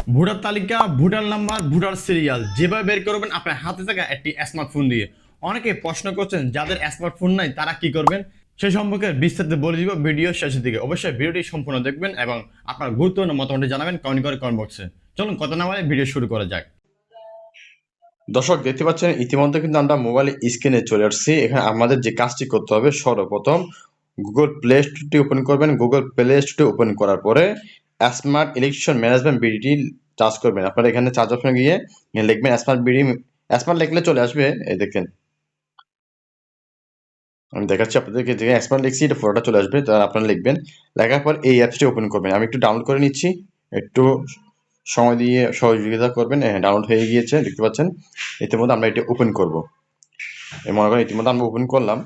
Voter তালিকা, voter number, voter serial যেভাবে বের করবেন আপনার হাতে থাকা একটি স্মার্টফোন দিয়ে। অনেকে প্রশ্ন করছেন যাদের স্মার্টফোন নাই তারা কি করবেন, সেই সম্পর্কে বিস্তারিত বলে দিব ভিডিও শেষের দিকে। অবশ্যই ভিডিওটি সম্পূর্ণ দেখবেন এবং আপনার গুরুত্বপূর্ণ মতামত জানাবেন কমেন্ট করে কমেন্ট বক্সে। চলুন কথা না বলে ভিডিও শুরু করা যাক। দর্শক দেখতে পাচ্ছেন ইতিমধ্যে কিন্তু আমরা মোবাইল স্ক্রিনে চলে আসছি। এখানে আমাদের যে কাজটি করতে হবে, সর্বপ্রথম গুগল প্লে স্টোরটি ওপেন করবেন। গুগল প্লে স্টোরটি ওপেন করার পরে smart election management BDT charge করবেন। আপনারা এখানে চার্জ অপশনে গিয়ে লিখবেন স্মার্ট বিডি। স্মার্ট লিখলে চলে আসবে, এই দেখেন আমি দেখাচ্ছি আপনাদেরকে। যে স্মার্ট লিখছি এটা ফটোটা চলে আসবে, তাহলে আপনারা লিখবেন। লেখার পর এই অ্যাপসটি ওপেন করবেন। আমি একটু ডাউনলোড করে নিচ্ছি, একটু সময় দিয়ে সহযোগিতা করবেন। হ্যাঁ, ডাউনলোড হয়ে গিয়েছে দেখতে পাচ্ছেন। ইতিমধ্যে আমরা এটা ওপেন করব। মনে করেন ইতিমধ্যে আমরা ওপেন করলাম।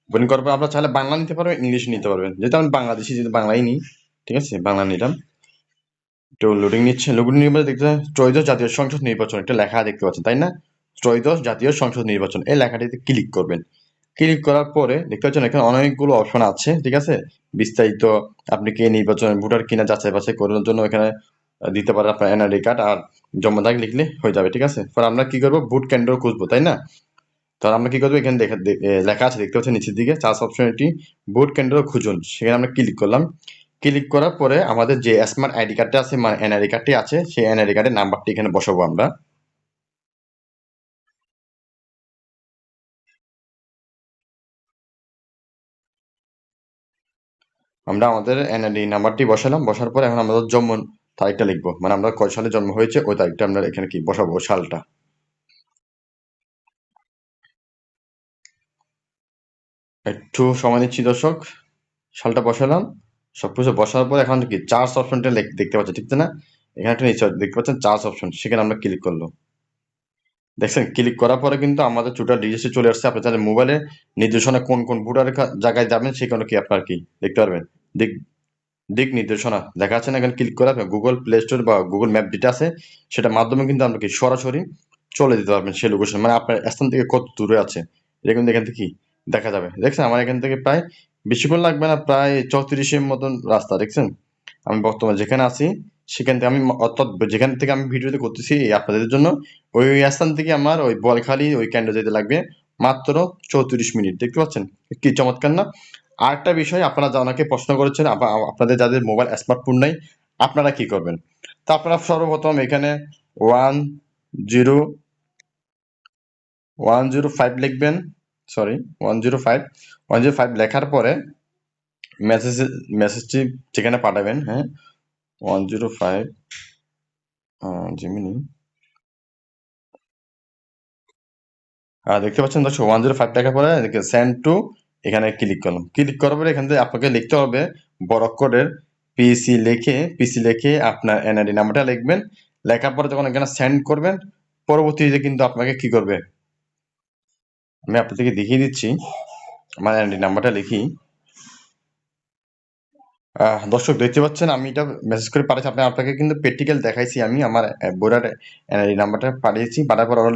ওপেন করার পর আপনারা চাইলে বাংলা নিতে পারবেন, ইংলিশ নিতে পারবেন। যেহেতু আমি বাংলাদেশি, যেহেতু বাংলাই নিই, ঠিক আছে, বাংলা নিলাম। একটু লোডিং নিচ্ছে। লোডিং নিয়ে দেখতে ত্রয়োদশ জাতীয় সংসদ নির্বাচন একটা লেখা দেখতে পাচ্ছেন, তাই না? ত্রয়োদশ জাতীয় সংসদ নির্বাচন এই লেখাটিতে ক্লিক করবেন। ক্লিক করার পরে দেখতে পাচ্ছেন এখানে অনেকগুলো অপশন আছে, ঠিক আছে। বিস্তারিত আপনি কে নির্বাচন ভোটার কিনা যাচাই বাছাই করার জন্য এখানে দিতে পারেন আপনার এনআইডি কার্ড আর জন্ম তারিখ লিখলে হয়ে যাবে, ঠিক আছে। পরে আমরা কি করবো, ভোট কেন্দ্র খুঁজবো, তাই না? তাহলে আমরা কি করবো, এখানে লেখা আছে দেখতে পাচ্ছেন নিচের দিকে চার্জ অপশনটি ভোট কেন্দ্র খুঁজুন, সেখানে আমরা ক্লিক করলাম। ক্লিক করার পরে আমাদের যে স্মার্ট আইডি কার্ডটা আছে, মানে এনআইডি কার্ডটি আছে, সেই এনআইডি কার্ডের নাম্বারটি এখানে বসাবো আমরা। আমরা আমাদের এনআইডি নাম্বারটি বসালাম। বসার পরে এখন আমাদের জন্ম তারিখটা লিখবো, মানে আমরা কয় সালে জন্ম হয়েছে ওই তারিখটা আমরা এখানে কি বসাবো, সালটা। একটু সময় নিচ্ছি দর্শক। সালটা বসালাম। সবকিছু বসার পর এখন কি চার্জ অপশনটা দেখতে পাচ্ছি, ঠিক না? এখানে একটা নিচে দেখতে পাচ্ছেন চার্জ অপশন, সেখানে আমরা ক্লিক করলো। দেখছেন, ক্লিক করার পরে কিন্তু আমাদের টোটাল ডিটেলসে চলে আসছে। আপনি তাহলে মোবাইলে নির্দেশনা কোন কোন ভোটারের জায়গায় যাবেন সেখানে কি আপনার কি দেখতে পারবেন। দিক দিক নির্দেশনা দেখা যাচ্ছে না, এখানে ক্লিক করে আপনি গুগল প্লে স্টোর বা গুগল ম্যাপ যেটা আছে সেটার মাধ্যমে কিন্তু আমরা কি সরাসরি চলে যেতে পারবেন সেই লোকেশন, মানে আপনার স্থান থেকে কত দূরে আছে এটা কিন্তু এখান থেকে কি দেখা যাবে। দেখছেন আমার এখান থেকে প্রায় বেশিক্ষণ লাগবে না, প্রায় 34-এর মতন রাস্তা। দেখছেন আমি বর্তমানে যেখানে আছি সেখান থেকে আমি অর্থাৎ যেখান থেকে আমি ভিডিওতে করতেছি আপনাদের জন্য, ওই স্থান থেকে আমার ওই বলখালি ওই কেন্দ্র যেতে লাগবে মাত্র 34 মিনিট। দেখতে পাচ্ছেন কি চমৎকার না? আরেকটা বিষয়, আপনারা যা অনেকে প্রশ্ন করেছেন আপনাদের যাদের মোবাইল স্মার্টফোন নাই আপনারা কি করবেন। তা আপনারা সর্বপ্রথম এখানে 105 লিখবেন। সরি, 105 লেখার পরে মেসেজটি যেখানে পাঠাবেন, হ্যাঁ 105 জিমিনি দেখতে পাচ্ছেন দর্শক 105 লেখার পরে সেন্ড টু এখানে ক্লিক করলাম। ক্লিক করার পরে এখান থেকে আপনাকে লিখতে হবে বড় অক্ষরের পিসি লিখে আপনার এনআইডি নাম্বারটা লিখবেন। লেখার পরে যখন এখানে সেন্ড করবেন, পরবর্তীতে কিন্তু আপনাকে কি করবে আমি আপনাদেরকে দেখিয়ে দিচ্ছি। আমার এনআইডি নাম্বারটা লিখি। দর্শক দেখতে পাচ্ছেন আমি এটা মেসেজ করে পাঠাচ্ছি। আপনাকে কিন্তু প্র্যাকটিক্যাল দেখাইছি। আমি আমার বোর্ডার এনআইডি নাম্বারটা পাঠিয়েছি, পাঠার পর ওরা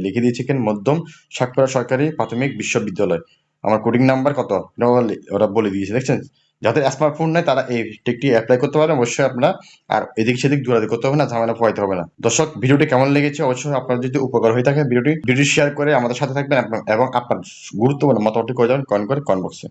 লিখে দিয়েছে এখানে মধ্যম সাতক্ষীরা সরকারি প্রাথমিক বিশ্ববিদ্যালয়। আমার কোডিং নাম্বার কত এটা ওরা বলে দিয়েছে। দেখছেন, যাদের স্মার্টফোন নেই তারা এই টেকটি অ্যাপ্লাই করতে পারেন অবশ্যই আপনারা। আর এদিক সেদিক দৌড়াদৌড়ি করতে হবে না, ঝামেলা পোহাইতে হবে না। দর্শক ভিডিওটি কেমন লেগেছে অবশ্যই আপনার যদি উপকার হয়ে থাকে ভিডিওটি শেয়ার করে আমাদের সাথে থাকবেন এবং আপনার গুরুত্বপূর্ণ মতামতটি করে যাবেন কমেন্ট বক্সে।